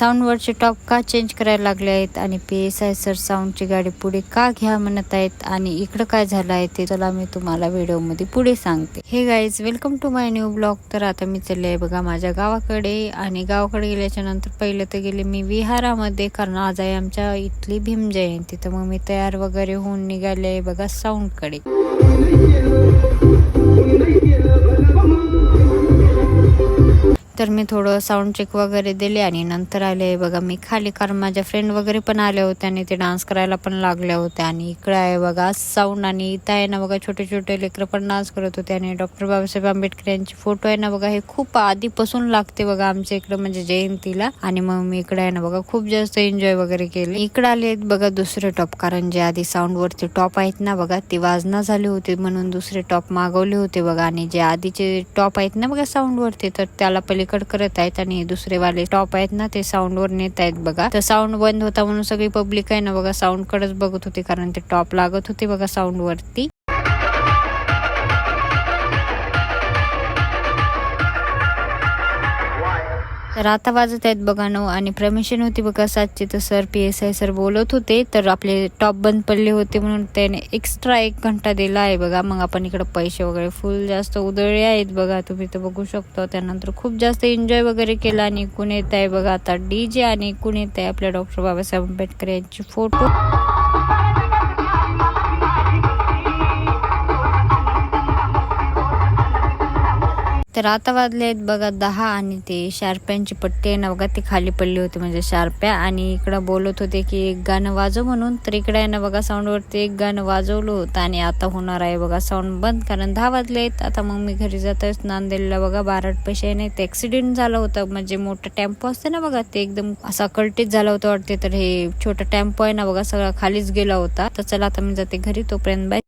Sound वरचे top का change करायला लागले आहेत आणि PSI सर साऊंडची गाडी पुढे का घ्या म्हणत आहेत आणि इकडं काय झालं आहे ते चला मी तुम्हाला व्हिडिओ मध्ये पुढे सांगते. Hey guys, welcome to my new blog. तर आता मी चालले आहे बघा माझ्या गावाकडे आणि गावाकडे गेल्याच्या नंतर पहिले तर गेले मी विहारामध्ये, कारण आज आहे आमच्या इथली भीम जयंती. तर मग मी तयार वगैरे होऊन निघाले आहे बघा साऊंड कडे. तर मी थोडं साऊंड चेक वगैरे दिले आणि नंतर आले बघा मी खाली, कारण माझ्या फ्रेंड वगैरे पण आले होते आणि ते डान्स करायला पण लागले होते. आणि इकडे आहे बघा साऊंड आणि इथं आहे ना बघा छोटे छोटे लेकरं पण डान्स करत होते. आणि डॉक्टर बाबासाहेब आंबेडकर यांची फोटो आहे ना बघा, हे खूप आधीपासून लागते बघा आमच्या इकडं म्हणजे जयंतीला. आणि मग मी इकडे आहे ना बघा खूप जास्त एन्जॉय वगैरे केले. इकडे आले आहेत बघा दुसरे टॉप, कारण जे आधी साऊंड वरती टॉप आहेत ना बघा ते वाजना झाले होते म्हणून दुसरे टॉप मागवले होते बघा. आणि जे आधीचे टॉप आहेत ना बघा साऊंड वरती तर त्याला पलीकडे करत आहेत आणि दुसरे वाले टॉप आहेत ना ते साऊंड वर नेत आहेत बघा. तर साऊंड बंद होता म्हणून सगळी पब्लिक आहे ना बघा साऊंड कडेच बघत होती, कारण ते टॉप लागत होते बघा साऊंड वरती. तर आता वाजत आहेत बघा 9 आणि परमिशन होती बघा 7ची. तर सर PSI सर बोलत होते तर आपले टॉप बंद पडले होते म्हणून त्याने एक्स्ट्रा 1 घंटा दिला आहे बघा. मग आपण इकडे पैसे वगैरे फुल जास्त उधळले आहेत बघा, तुम्ही तर बघू शकता. त्यानंतर खूप जास्त एन्जॉय वगैरे केला आणि इकडून येत आहे बघा आता DJ आणि इकडून येत आहे आपल्या डॉक्टर बाबासाहेब आंबेडकर यांची फोटो. तर आता वाजले आहेत बघा 10 आणि ते शार्प्यांची पट्टी आहे ना बघा ती खाली पडली होती म्हणजे शार्प्या. आणि इकडं बोलत होते की एक गाणं वाजव म्हणून. तर इकडे आहे ना बघा साऊंड वरती एक गाणं वाजवलं होतं आणि आता होणार आहे बघा साऊंड बंद, कारण 10 वाजले आहेत. आता मग मी घरी जातच नांदेडला बघा 12 पैसे नाही ते ऍक्सिडेंट झाला होता, म्हणजे मोठा टेम्पो असते ना बघा ते एकदम असा कल्टीच झाला होता वाटते. तर हे छोटा टेम्पो आहे ना बघा सगळा खालीच गेला होता. तर चला आता मी जाते घरी, तोपर्यंत बाय.